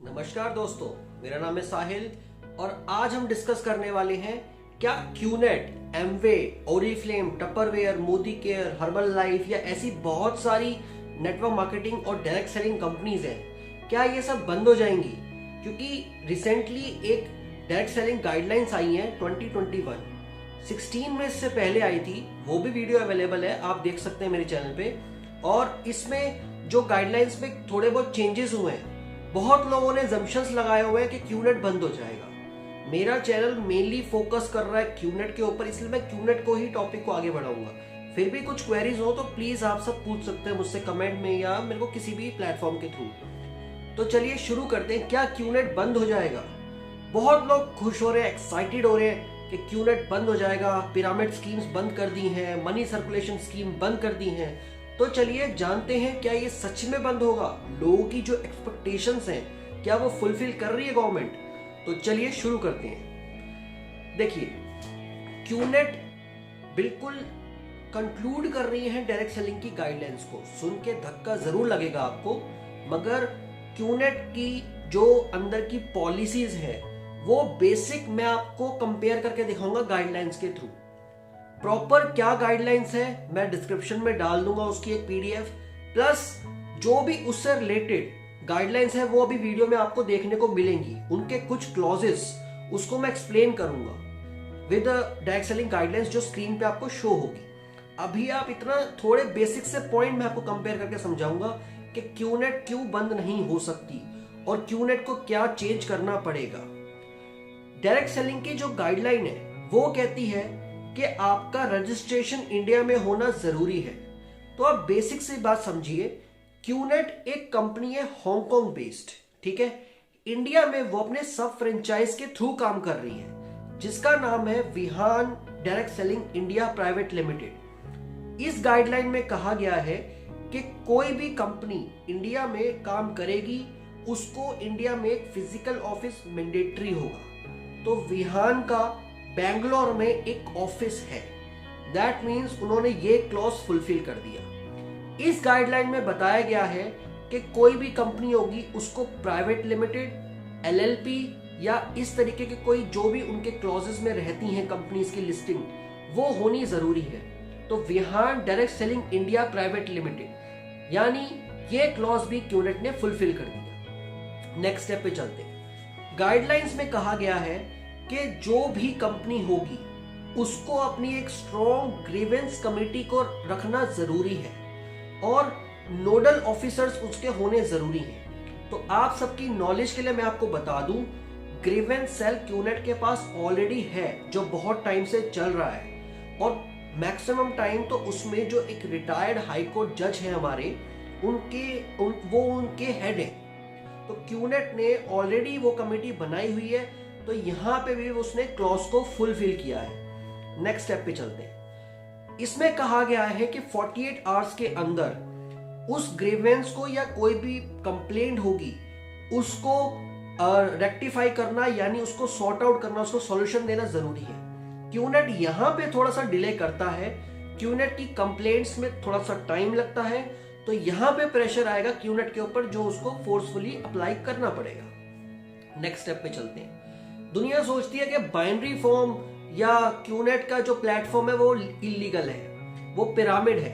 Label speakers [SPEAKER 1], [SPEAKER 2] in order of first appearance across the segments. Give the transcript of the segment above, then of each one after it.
[SPEAKER 1] नमस्कार दोस्तों, मेरा नाम है साहिल और आज हम डिस्कस करने वाले हैं क्या QNet, Amway, Oriflame, Tupperware, Modi care, herbal life या ऐसी बहुत सारी नेटवर्क मार्केटिंग और डायरेक्ट सेलिंग कंपनीज हैं, क्या ये सब बंद हो जाएंगी? क्योंकि रिसेंटली एक डायरेक्ट सेलिंग गाइडलाइंस आई हैं 2021, 16 में इससे पहले आई थी। वो भी वीडियो अवेलेबल है, आप देख सकते हैं मेरे चैनल पे। और इसमें जो गाइडलाइंस में थोड़े बहुत चेंजेस हुए हैं, बहुत लोगों ने जम्पशंस लगाए हुए हैं कि क्यूनेट बंद हो जाएगा। मेरा चैनल मेनली फोकस कर रहा है क्यूनेट के ऊपर, इसलिए मैं क्यूनेट को ही टॉपिक को आगे बढ़ाऊंगा। फिर भी कुछ क्वेरीज हो तो प्लीज आप सब पूछ सकते हैं मुझसे कमेंट में या मेरे को किसी भी प्लेटफॉर्म के थ्रू। तो चलिए शुरू करते हैं। क्या क्यूनेट बंद हो जाएगा? बहुत लोग खुश हो रहे हैं, एक्साइटेड हो रहे हैं कि क्यूनेट बंद हो जाएगा, पिरामिड स्कीम्स बंद कर दी हैं, मनी सर्कुलेशन स्कीम बंद कर दी हैं। तो चलिए जानते हैं क्या ये सच में बंद होगा। लोगों की जो एक्सपेक्टेशंस हैं क्या वो फुलफिल कर रही है गवर्नमेंट? तो चलिए शुरू करते हैं। देखिए, क्यूनेट बिल्कुल कंक्लूड कर रही है डायरेक्ट सेलिंग की गाइडलाइंस को। सुन के धक्का जरूर लगेगा आपको, मगर क्यूनेट की जो अंदर की पॉलिसीज है वो बेसिक मैं आपको कंपेयर करके दिखाऊंगा गाइडलाइंस के थ्रू। प्रॉपर क्या गाइडलाइंस है मैं डिस्क्रिप्शन में डाल दूंगा उसकी एक पीडीएफ, प्लस जो भी उससे रिलेटेड गाइडलाइंस है वो अभी वीडियो में आपको देखने को मिलेंगी। उनके कुछ क्लॉजेस उसको मैं एक्सप्लेन करूंगा विद डायरेक्ट सेलिंग गाइडलाइंस जो स्क्रीन पे आपको शो होगी। अभी आप इतना थोड़े बेसिक से पॉइंट मैं आपको कंपेयर करके समझाऊंगा कि क्यूनेट क्यों बंद नहीं हो सकती और क्यूनेट को क्या चेंज करना पड़ेगा। डायरेक्ट सेलिंग की जो गाइडलाइन है वो कहती है कि आपका रजिस्ट्रेशन इंडिया में होना जरूरी है। तो आप बेसिक से बात समझिए, क्यूनेट एक कंपनी है हांगकांग बेस्ड, ठीक है। इंडिया में वो अपने सब फ्रेंचाइज के थ्रू काम कर रही है जिसका नाम है Vihaan direct selling India private limited. इस गाइडलाइन में कहा गया है कि कोई भी कंपनी इंडिया में काम करेगी उसको इंडिया में एक फिजिकल ऑफिस मैंडेटरी होगा। तो विहान का बेंगलोर में एक ऑफिस है, दैट मीन्स उन्होंने ये क्लॉज फुलफिल कर दिया। इस गाइडलाइन में बताया गया है कि कोई भी कंपनी होगी उसको प्राइवेट लिमिटेड, एलएलपी या इस तरीके के कोई जो भी उनके क्लॉजेस में रहती हैं कंपनीज की लिस्टिंग, वो होनी जरूरी है। तो Vihaan direct selling India private limited यानी ये क्लॉज भी क्यूनेट ने फुलफिल कर दिया। नेक्स्ट स्टेप पे चलते हैं। गाइडलाइंस में कहा गया है कि जो भी कंपनी होगी उसको अपनी एक स्ट्रॉन्ग ग्रीवेंस कमेटी को रखना जरूरी है और नोडल ऑफिसर्स उसके होने जरूरी हैं। तो आप सबकी नॉलेज के लिए मैं आपको बता दूं, ग्रीवेंस सेल क्यूनेट के पास ऑलरेडी है जो बहुत टाइम से चल रहा है और मैक्सिमम टाइम तो उसमें जो एक रिटायर्ड हाई कोर्ट जज है हमारे, वो उनके हेड है। तो क्यूनेट ने ऑलरेडी वो कमेटी बनाई हुई है, तो यहां पे भी उसने क्लॉज को फुलफिल किया है। नेक्स्ट स्टेप पे चलते हैं। इसमें कहा गया है कि 48 आवर्स के अंदर उस ग्रीवेंस को या कोई भी कंप्लेंट होगी उसको रेक्टिफाई करना यानी उसको सॉर्ट आउट करना, उसको सॉल्यूशन देना जरूरी है। क्यूनेट यहां पे थोड़ा सा डिले करता है, क्यूनेट की कंप्लेंट्स में थोड़ा सा टाइम लगता है, तो यहां पे प्रेशर आएगा क्यूनेट के ऊपर जो उसको फोर्सफुली अप्लाई करना पड़ेगा। नेक्स्ट स्टेप पे चलते हैं। दुनिया सोचती है कि बाइनरी फॉर्म या क्यूनेट का जो प्लेटफॉर्म है वो इलीगल है, वो पिरामिड है।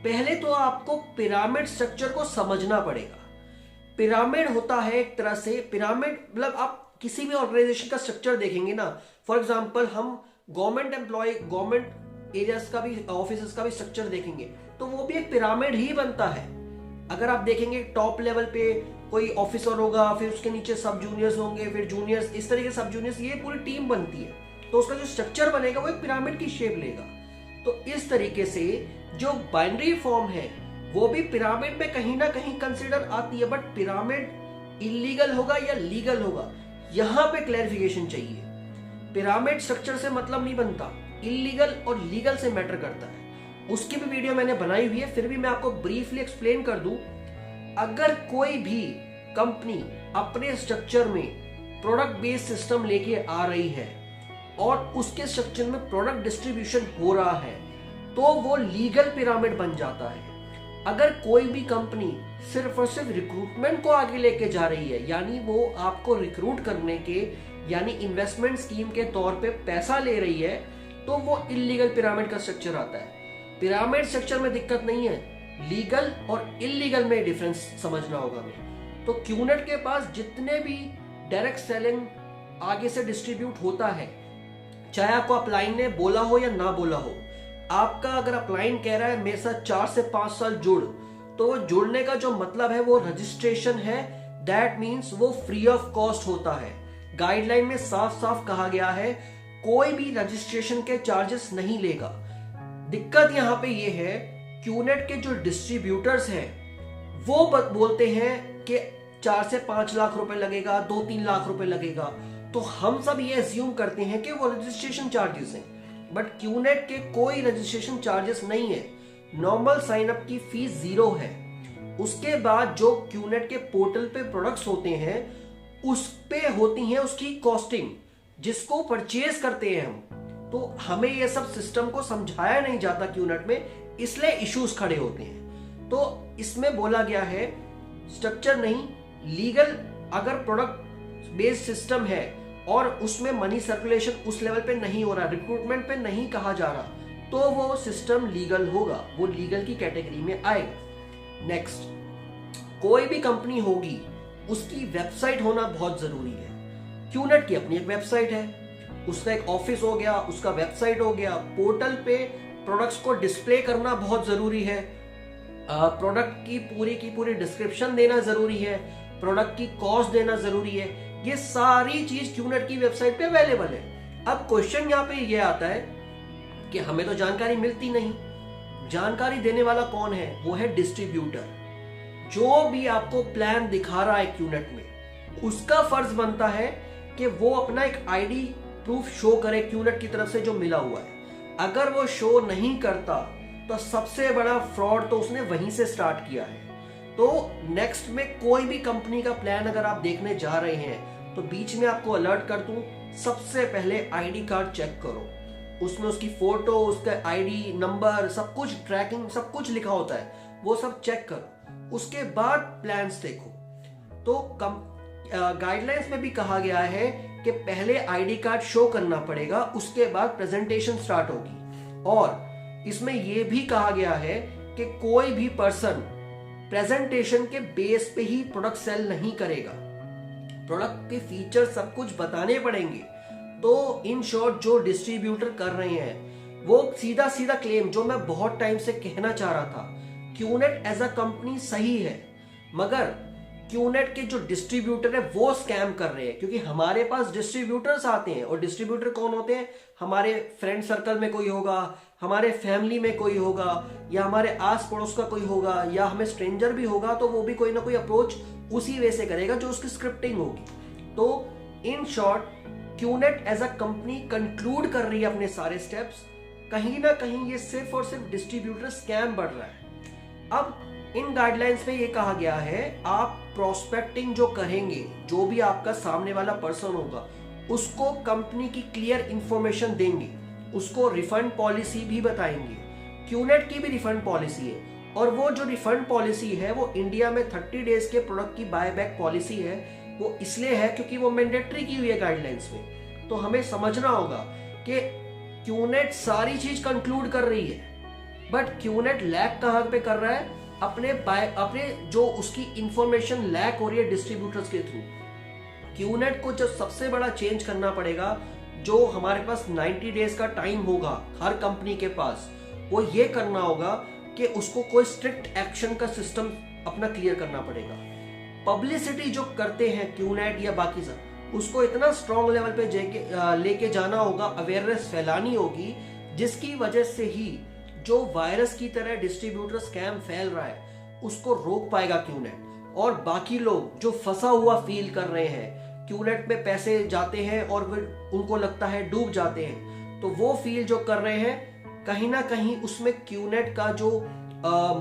[SPEAKER 1] पहले तो आपको पिरामिड स्ट्रक्चर को समझना पड़ेगा। पिरामिड होता है एक तरह से, पिरामिड मतलब आप किसी भी ऑर्गेनाइजेशन का स्ट्रक्चर देखेंगे ना, फॉर एग्जांपल हम गवर्नमेंट एम्प्लॉय, गवर्नमेंट एरियाज का भी, ऑफिस का भी स्ट्रक्चर देखेंगे तो वो भी एक पिरामिड ही बनता है। अगर आप देखेंगे टॉप लेवल पे कोई ऑफिसर होगा, फिर उसके नीचे सब जूनियर्स होंगे, फिर जूनियर्स, इस तरीके सब जूनियर्स, ये पूरी टीम बनती है। तो उसका जो स्ट्रक्चर बनेगा वो एक पिरामिड की शेप लेगा। तो इस तरीके से जो बाइनरी फॉर्म है वो भी पिरामिड में कहीं ना कहीं कंसिडर आती है, बट पिरामिड इलीगल होगा या लीगल होगा, यहां पे क्लैरिफिकेशन चाहिए। पिरामिड स्ट्रक्चर से मतलब नहीं बनता, इलीगल और लीगल से मैटर करता है। उसकी भी वीडियो मैंने बनाई हुई है, फिर भी मैं आपको ब्रीफली एक्सप्लेन कर दूं। अगर कोई भी कंपनी अपने स्ट्रक्चर में प्रोडक्ट बेस्ड सिस्टम लेके आ रही है और उसके स्ट्रक्चर में प्रोडक्ट डिस्ट्रीब्यूशन हो रहा है तो वो लीगल पिरामिड बन जाता है। अगर कोई भी कंपनी सिर्फ और सिर्फ रिक्रूटमेंट को आगे लेके जा रही है, यानी वो आपको रिक्रूट करने के यानी इन्वेस्टमेंट स्कीम के तौर पे पैसा ले रही है, तो वो इलीगल पिरामिड का स्ट्रक्चर आता है। पिरामिड स्ट्रक्चर में दिक्कत नहीं है, लीगल और इलीगल में डिफरेंस समझना होगा हमें। तो क्यूनेट के पास जितने भी डायरेक्ट सेलिंग आगे से डिस्ट्रीब्यूट होता है, चाहे आपको अपलाइन ने बोला हो या ना बोला हो, आपका अगर अपलाइन कह रहा है मेरे साथ 4 से 5 साल जुड़, तो जुड़ने का जो मतलब है वो रजिस्ट्रेशन है। दैट मीन्स वो फ्री ऑफ कॉस्ट होता है। गाइडलाइन में साफ साफ कहा गया है कोई भी रजिस्ट्रेशन के चार्जेस नहीं लेगा। दिक्कत यहां पे ये है, क्यूनेट के जो डिस्ट्रीब्यूटर्स हैं वो बोलते हैं कि 4 से 5 लाख रुपए लगेगा, 2-3 लाख रुपए लगेगा। तो हम सब ये अज्यूम करते हैं कि वो रजिस्ट्रेशन चार्जेस हैं, बट क्यूनेट के कोई रजिस्ट्रेशन चार्जेस नहीं है। नॉर्मल साइन अप की फीस 0 है। उसके बाद जो क्यूनेट के पोर्टल पे प्रोडक्ट्स होते हैं उस पे होती है उसकी कॉस्टिंग, जिसको परचेज करते हैं हम। तो हमें ये सब सिस्टम को समझाया नहीं जाता क्यूनेट में, इसलिए इश्यूज खड़े होते हैं। तो इसमें बोला गया है स्ट्रक्चर नहीं, लीगल अगर प्रोडक्ट बेस्ड सिस्टम है और उसमें मनी सर्कुलेशन उस लेवल पे नहीं हो रहा, रिक्रूटमेंट पे नहीं कहा जा रहा, तो वो सिस्टम लीगल होगा, वो लीगल की कैटेगरी में आएगा। नेक्स्ट, कोई भी कंपनी होगी उसकी वेबसाइट होना बहुत जरूरी है। क्यूनेट की अपनी एक वेबसाइट है, उसका एक ऑफिस हो गया, उसका वेबसाइट हो गया। पोर्टल पे प्रोडक्ट्स को डिस्प्ले करना बहुत जरूरी है, प्रोडक्ट की पूरी डिस्क्रिप्शन देना जरूरी है, प्रोडक्ट की कॉस्ट देना जरूरी है। ये सारी चीज क्यूनेट की वेबसाइट पे अवेलेबल है। अब क्वेश्चन यहाँ पे ये आता है कि हमें तो जानकारी मिलती नहीं। जानकारी देने वाला कौन है? वो है डिस्ट्रीब्यूटर। जो भी आपको प्लान दिखा रहा है क्यूनेट में, उसका फर्ज बनता है कि वो अपना एक आईडी प्रूफ शो करे क्यूनेट की तरफ से जो मिला हुआ है। अगर वो शो नहीं करता तो सबसे बड़ा फ्रॉड तो उसने वहीं से स्टार्ट किया है। तो नेक्स्ट में कोई भी कंपनी का प्लान अगर आप देखने जा रहे हैं तो बीच में आपको अलर्ट कर दूं, सबसे पहले आईडी कार्ड चेक करो। उसमें उसकी फोटो, उसका आईडी नंबर, सब कुछ ट्रैकिंग, सब कुछ लिखा होता है, वो सब चेक करो। उसके बाद प्लान्स देखो। तो गाइडलाइंस में भी कहा गया है कि पहले आईडी कार्ड शो करना पड़ेगा, उसके बाद प्रेजेंटेशन स्टार्ट होगी। और इसमें यह भी कहा गया है कि कोई भी पर्सन प्रेजेंटेशन के बेस पे ही प्रोडक्ट सेल नहीं करेगा, प्रोडक्ट के फीचर सब कुछ बताने पड़ेंगे। तो इन शॉर्ट जो डिस्ट्रीब्यूटर कर रहे हैं वो सीधा सीधा क्लेम, जो मैं बहुत टाइम से कहना चाह रहा था, क्यूनेट एज अ कंपनी सही है, मगर क्यूनेट के जो डिस्ट्रीब्यूटर है वो स्कैम कर रहे हैं। क्योंकि हमारे पास डिस्ट्रीब्यूटर्स आते हैं, और डिस्ट्रीब्यूटर कौन होते हैं? हमारे फ्रेंड सर्कल में कोई होगा, हमारे फैमिली में कोई होगा, या हमारे आस पड़ोस का कोई होगा, या हमें स्ट्रेंजर भी होगा, तो वो भी कोई ना कोई अप्रोच उसी वे से करेगा जो उसकी स्क्रिप्टिंग होगी। तो in short QNet as a company conclude कर रही है अपने सारे स्टेप्स, कहीं ना कहीं ये सिर्फ और सिर्फ डिस्ट्रीब्यूटर स्कैम बढ़ रहा है। अब इन गाइडलाइंस में ये कहा गया है आप प्रोस्पेक्टिंग जो करेंगे, जो भी आपका सामने वाला पर्सन होगा उसको कंपनी की क्लियर इंफॉर्मेशन देंगे, उसको रिफंड पॉलिसी भी बताएंगे। क्यूनेट की भी रिफंड पॉलिसी है, और वो जो रिफंड पॉलिसी है वो इंडिया में 30 डेज के प्रोडक्ट की बायबैक पॉलिसी है। वो इसलिए है क्योंकि वो मैंडेटरी की हुई है गाइडलाइंस में। तो हमें समझना होगा कि क्यूनेट सारी चीज कंक्लूड कर रही है, बट क्यूनेट लैक कहां पे कर रहा है? अपने जो उसकी इंफॉर्मेशन लैक हो रही है डिस्ट्रीब्यूटर्स के थ्रू। क्यूनेट को जो सबसे बड़ा चेंज करना पड़ेगा, जो हमारे पास 90 डेज का टाइम होगा हर कंपनी के पास, वो ये करना होगा कि उसको कोई स्ट्रिक्ट एक्शन का सिस्टम अपना क्लियर करना पड़ेगा। पब्लिसिटी जो करते हैं क्यूनेट या बाकी सब, उसको इतना स्ट्रॉन्ग लेवल पे लेके जाना होगा, अवेयरनेस फैलानी होगी, जिसकी वजह से ही जो वायरस की तरह डिस्ट्रीब्यूटर स्कैम फैल रहा है उसको रोक पाएगा क्यूनेट। और बाकी लोग जो फंसा हुआ फील कर रहे हैं, क्यूनेट में पैसे जाते हैं और उनको लगता है डूब जाते हैं, तो वो फील जो कर रहे हैं, कहीं ना कहीं उसमें क्यूनेट का जो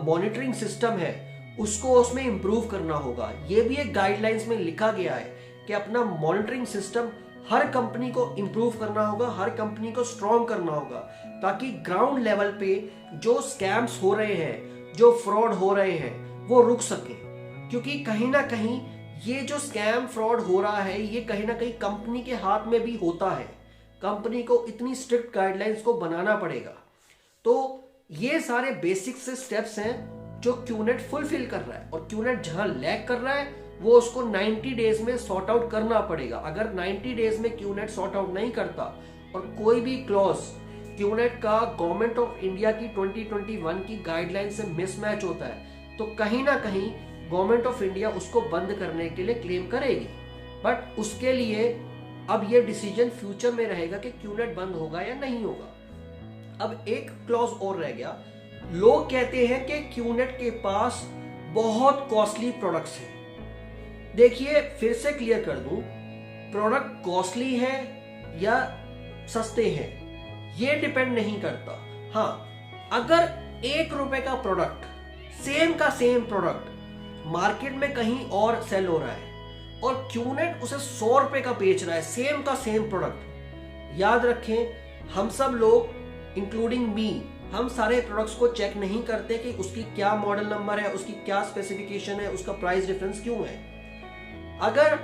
[SPEAKER 1] मॉनिटरिंग सिस्टम है उसको उसमें इंप्रूव करना होगा। ये भी एक गाइडलाइंस में लिखा गया है कि अपना मॉनिटरिंग सिस्टम हर कंपनी को इंप्रूव करना होगा, हर कंपनी को स्ट्रॉन्ग करना होगा, ताकि ग्राउंड लेवल पे जो स्कैम्स हो रहे हैं, जो फ्रॉड हो रहे हैं वो रुक सके, क्योंकि कहीं ना कहीं ये जो स्कैम फ्रॉड हो रहा है ये कहीं ना कहीं कंपनी के हाथ में भी होता है। कंपनी को इतनी स्ट्रिक्ट गाइडलाइंस को बनाना पड़ेगा। तो ये सारे बेसिक से स्टेप्स हैं जो क्यूनेट फुलफिल कर रहा है, और क्यूनेट जहां लैग कर रहा है वो उसको 90 डेज में सॉर्ट आउट करना पड़ेगा। अगर 90 डेज में क्यूनेट सॉर्ट आउट नहीं करता और कोई भी क्लॉज क्यूनेट का गवर्नमेंट ऑफ इंडिया की 2021 की गाइडलाइन से मिसमैच होता है तो कहीं ना कहीं गवर्नमेंट ऑफ इंडिया उसको बंद करने के लिए क्लेम करेगी। बट उसके लिए अब ये डिसीजन फ्यूचर में रहेगा कि क्यूनेट बंद होगा या नहीं होगा। अब एक क्लॉज और रह गया। लोग कहते हैं कि क्यूनेट के पास बहुत कॉस्टली प्रोडक्ट्स हैं। देखिए, फिर से क्लियर कर दूं, प्रोडक्ट कॉस्टली है या सस्ते हैं ये डिपेंड नहीं करता। हाँ, अगर 1 रुपए का प्रोडक्ट, सेम का सेम प्रोडक्ट मार्केट में कहीं और सेल हो रहा है और क्यूनेट उसे 100 रुपए का बेच रहा है, सेम का सेम प्रोडक्ट, याद रखें हम सब लोग इंक्लूडिंग मी, हम सारे प्रोडक्ट्स को चेक नहीं करते कि उसकी क्या मॉडल नंबर है, उसकी क्या स्पेसिफिकेशन है, उसका प्राइस डिफरेंस क्यों है। अगर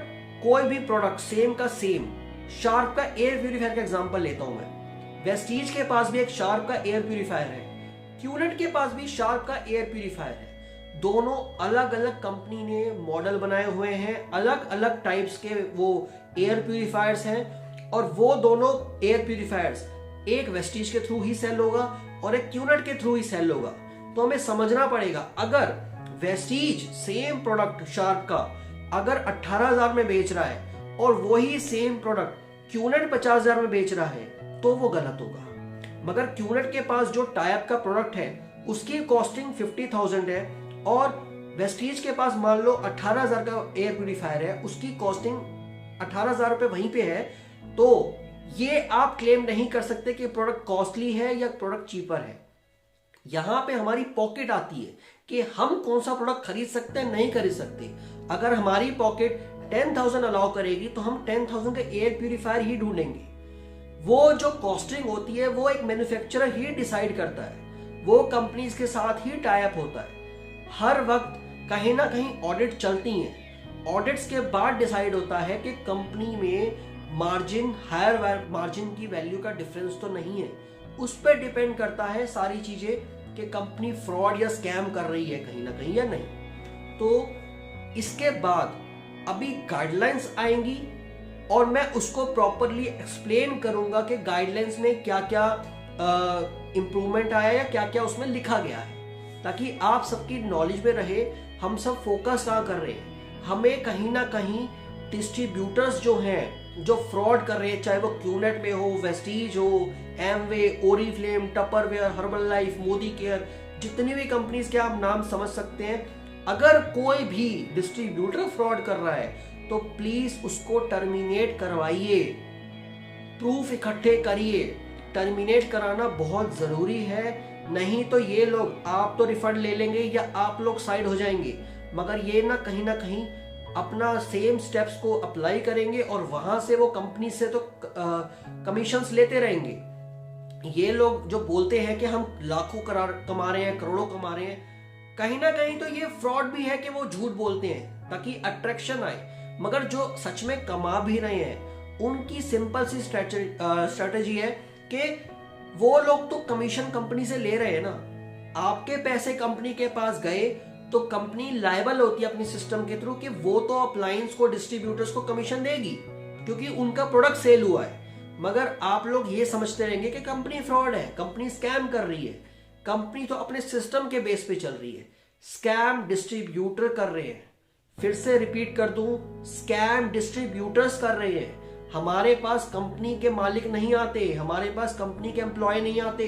[SPEAKER 1] कोई भी प्रोडक्ट सेम का सेम, शार्प का एयर प्यूरिफायर का एग्जांपल लेता हूं मैं, वेस्टीज के पास भी एक शार्प का एयर प्यूरिफायर है, क्यूनेट के पास भी शार्प का एयर प्यूरिफायर है। दोनों अलग अलग कंपनी ने मॉडल बनाए हुए हैं, अलग अलग टाइप्स के वो एयर प्यूरिफायर्स हैं, और वो दोनों एयर प्यूरिफायर्स एक वेस्टीज के थ्रू ही सेल होगा और एक क्यूनेट के थ्रू ही सेल होगा। तो हमें समझना पड़ेगा, अगर वेस्टीज सेम प्रोडक्ट शार्प का अगर 18,000 में बेच रहा है और वही सेम प्रोडक्ट क्यूनेट 50,000 में बेच रहा है तो वो गलत होगा। मगर क्यूनेट के पास जो टाइप का प्रोडक्ट है उसकी कॉस्टिंग 50,000 है और वेस्टीज के पास मान लो 18,000 का एयर प्यूरिफायर है, उसकी कॉस्टिंग 18,000 रुपए वहीं पे है, तो ये आप क्लेम नहीं कर सकते कि प्रोडक्ट कॉस्टली है या प्रोडक्ट चीपर है। यहां पे हमारी पॉकेट आती है कि हम कौन सा प्रोडक्ट खरीद सकते हैं, नहीं खरीद सकते। अगर हमारी पॉकेट 10,000 अलाउ करेगी तो हम 10,000 का एयर प्यूरिफायर ही ढूंढेंगे। वो जो कॉस्टिंग होती है वो एक मैन्युफैक्चरर ही डिसाइड करता है, वो कंपनीज के साथ ही टाई अप होता है। हर वक्त कहीं ना कहीं ऑडिट चलती हैं, ऑडिट्स के बाद डिसाइड होता है कि कंपनी में मार्जिन, हायर मार्जिन की वैल्यू का डिफरेंस तो नहीं है। उस पर डिपेंड करता है सारी चीजें कि कंपनी फ्रॉड या स्कैम कर रही है कहीं ना कहीं या नहीं। तो इसके बाद अभी गाइडलाइंस आएंगी और मैं उसको प्रॉपरली एक्सप्लेन करूंगा कि गाइडलाइंस में क्या क्या इंप्रूवमेंट आया या क्या क्या उसमें लिखा गया है, ताकि आप सबकी नॉलेज में रहे हम सब फोकस कहाँ कर रहे हैं। हमें कहीं ना कहीं डिस्ट्रीब्यूटर्स जो हैं जो फ्रॉड कर रहे हैं, चाहे वो क्यूनेट में हो, वेस्टीज हो, Amway, Oriflame, Tupperware, herbal life, Modi care, जितनी भी कंपनीज के आप नाम समझ सकते हैं, अगर कोई भी डिस्ट्रीब्यूटर फ्रॉड कर रहा है तो प्लीज उसको टर्मिनेट करवाइए, प्रूफ इकट्ठे करिए। टर्मिनेट कराना बहुत जरूरी है, नहीं तो ये लोग, आप तो रिफंड ले लेंगे या आप लोग साइड हो जाएंगे, मगर ये ना कहीं अपना सेम स्टेप्स को अप्लाई करेंगे और वहां से वो कंपनी से तो कमीशंस लेते रहेंगे। ये लोग जो बोलते हैं कि हम लाखों कमा रहे हैं, करोड़ों कमा रहे हैं, कहीं ना कहीं तो ये फ्रॉड भी है कि वो झूठ बोलते हैं ताकि अट्रैक्शन आए। मगर जो सच में कमा भी रहे हैं उनकी सिंपल सी स्ट्रेटेजी है कि वो लोग तो कमीशन कंपनी से ले रहे हैं ना, आपके पैसे कंपनी के पास गए तो कंपनी लायबल होती है अपनी सिस्टम के थ्रू कि वो तो अप्लायंस को, डिस्ट्रीब्यूटर्स को कमीशन देगी क्योंकि उनका प्रोडक्ट सेल हुआ है। मगर आप लोग ये समझते रहेंगे कि कंपनी फ्रॉड है, कंपनी स्कैम कर रही है। कंपनी तो अपने सिस्टम के बेस पे चल रही है, स्कैम डिस्ट्रीब्यूटर कर रहे हैं। फिर से रिपीट कर दूं, स्कैम डिस्ट्रीब्यूटर्स कर रहे हैं। हमारे पास कंपनी के मालिक नहीं आते, हमारे पास कंपनी के एम्प्लॉय नहीं आते,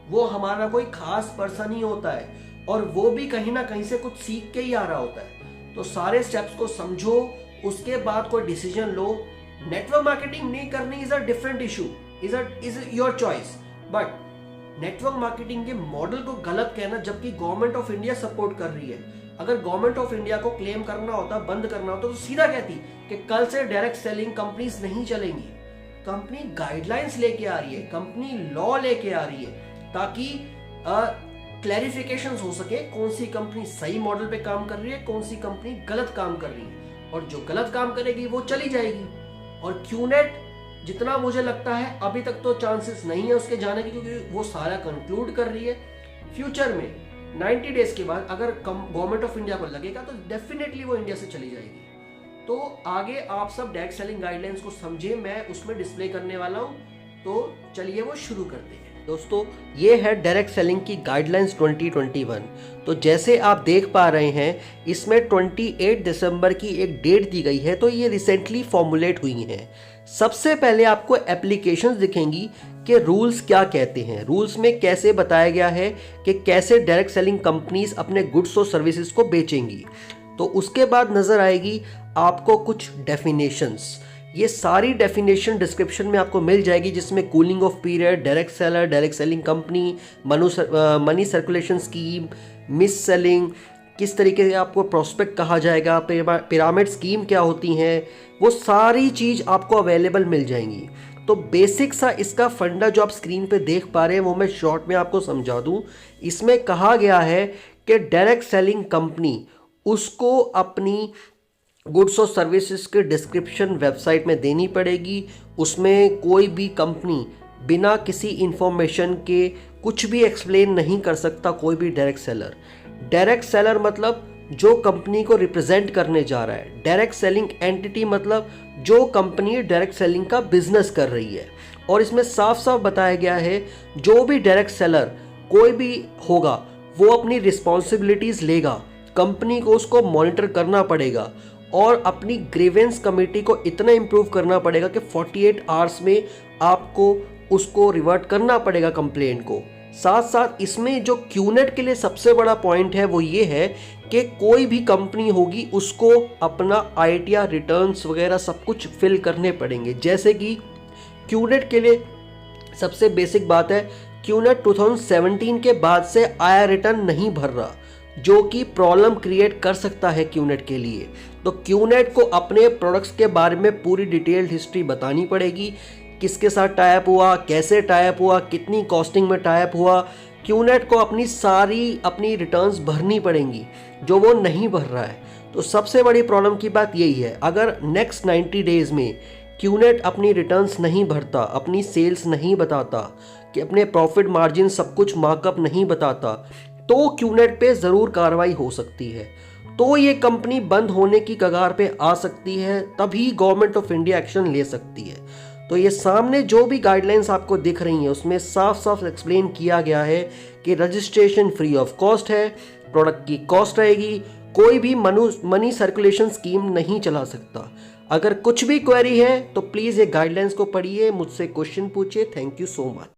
[SPEAKER 1] वो हमारा कोई खास पर्सन ही होता है और वो भी कहीं ना कहीं से कुछ सीख के ही आ रहा होता है। तो सारे स्टेप्स को समझो, उसके बाद कोई डिसीजन लो। नेटवर्क मार्केटिंग नहीं करनी is a different issue, is your choice, but network marketing के मॉडल को गलत कहना जबकि गवर्नमेंट ऑफ इंडिया सपोर्ट कर रही है। अगर गवर्नमेंट ऑफ इंडिया को क्लेम करना होता, बंद करना होता तो सीधा कहती कि कल से डायरेक्ट सेलिंग कंपनीज नहीं चलेंगी। कंपनी गाइडलाइंस लेके आ रही है, कंपनी लॉ लेके आ रही है ताकि क्लैरिफिकेशन हो सके कौन सी कंपनी सही मॉडल पे काम कर रही है, कौन सी कंपनी गलत काम कर रही है, और जो गलत काम करेगी वो चली जाएगी। और क्यूनेट जितना मुझे लगता है अभी तक तो चांसेस नहीं है उसके जाने के, क्योंकि वो सारा कंक्लूड कर रही है। फ्यूचर में 90 डेज के बाद अगर गवर्नमेंट ऑफ इंडिया को लगेगा तो डेफिनेटली वो इंडिया से चली जाएगी। तो आगे आप सब डायरेक्ट सेलिंग गाइडलाइंस को समझे, मैं उसमें डिस्प्ले करने वाला हूं। तो चलिए वो शुरू करते हैं। दोस्तों, ये है डायरेक्ट सेलिंग की गाइडलाइंस 2021। तो जैसे आप देख पा रहे हैं, इसमें 28 दिसंबर की एक डेट दी गई है, तो ये रिसेंटली फॉर्मुलेट हुई हैं। सबसे पहले आपको एप्लीकेशंस दिखेंगी कि रूल्स क्या कहते हैं। रूल्स में कैसे बताया गया है कि कैसे डायरेक्ट सेलिंग कंपनीज अपने गुड्स और सर्विसेज को बेचेंगी। तो उसके बाद नजर आएगी आपको कुछ डेफिनेशंस। ये सारी डेफिनेशन डिस्क्रिप्शन में आपको मिल जाएगी, जिसमें cooling of period, direct seller, direct selling company, money circulation scheme, miss selling, किस तरीके से आपको प्रोस्पेक्ट कहा जाएगा, पिरामिड स्कीम क्या होती हैं, वो सारी चीज़ आपको अवेलेबल मिल जाएंगी। तो बेसिक सा इसका फंडा जो आप स्क्रीन पे देख पा रहे हैं वो मैं शॉर्ट में आपको समझा दूं। इसमें कहा गया है कि डायरेक्ट सेलिंग कंपनी उसको अपनी गुड्स और सर्विसेज के डिस्क्रिप्शन वेबसाइट में देनी पड़ेगी। उसमें कोई भी कंपनी बिना किसी इंफॉर्मेशन के कुछ भी एक्सप्लेन नहीं कर सकता, कोई भी डायरेक्ट सेलर। डायरेक्ट सेलर मतलब जो कंपनी को रिप्रेजेंट करने जा रहा है। डायरेक्ट सेलिंग एंटिटी मतलब जो कंपनी डायरेक्ट सेलिंग का बिजनेस कर रही है। और इसमें साफ साफ बताया गया है जो भी डायरेक्ट सेलर कोई भी होगा वो अपनी रिस्पॉन्सिबिलिटीज लेगा, कंपनी को उसको मॉनिटर करना पड़ेगा और अपनी ग्रीवेंस कमेटी को इतना इम्प्रूव करना पड़ेगा कि 48 आवर्स में आपको उसको रिवर्ट करना पड़ेगा कंप्लेंट को। साथ साथ इसमें जो क्यूनेट के लिए सबसे बड़ा पॉइंट है वो ये है कि कोई भी कंपनी होगी उसको अपना ITR रिटर्न्स वगैरह सब कुछ फिल करने पड़ेंगे। जैसे कि क्यूनेट के लिए सबसे बेसिक बात है, क्यूनेट 2017 के बाद से IR रिटर्न नहीं भर रहा, जो कि प्रॉब्लम क्रिएट कर सकता है क्यूनेट के लिए। तो क्यूनेट को अपने प्रोडक्ट्स के बारे में पूरी डिटेल्ड हिस्ट्री बतानी पड़ेगी, किसके साथ टाइप हुआ, कैसे टाइप हुआ, कितनी कॉस्टिंग में टाइप हुआ। क्यूनेट को अपनी रिटर्न्स भरनी पड़ेंगी जो वो नहीं भर रहा है। तो सबसे बड़ी प्रॉब्लम की बात यही है, अगर नेक्स्ट 90 डेज में क्यूनेट अपनी रिटर्न्स नहीं भरता, अपनी सेल्स नहीं बताता, कि अपने प्रॉफिट मार्जिन सब कुछ मार्कअप नहीं बताता, तो क्यूनेट पे ज़रूर कार्रवाई हो सकती है। तो ये कंपनी बंद होने की कगार पे आ सकती है, तभी गवर्नमेंट ऑफ इंडिया एक्शन ले सकती है। तो ये सामने जो भी गाइडलाइंस आपको दिख रही हैं उसमें साफ साफ एक्सप्लेन किया गया है कि रजिस्ट्रेशन फ्री ऑफ कॉस्ट है, प्रोडक्ट की कॉस्ट रहेगी, कोई भी मनी सर्कुलेशन स्कीम नहीं चला सकता। अगर कुछ भी क्वेरी है तो प्लीज़ ये गाइडलाइंस को पढ़िए, मुझसे क्वेश्चन पूछिए। Thank you so much.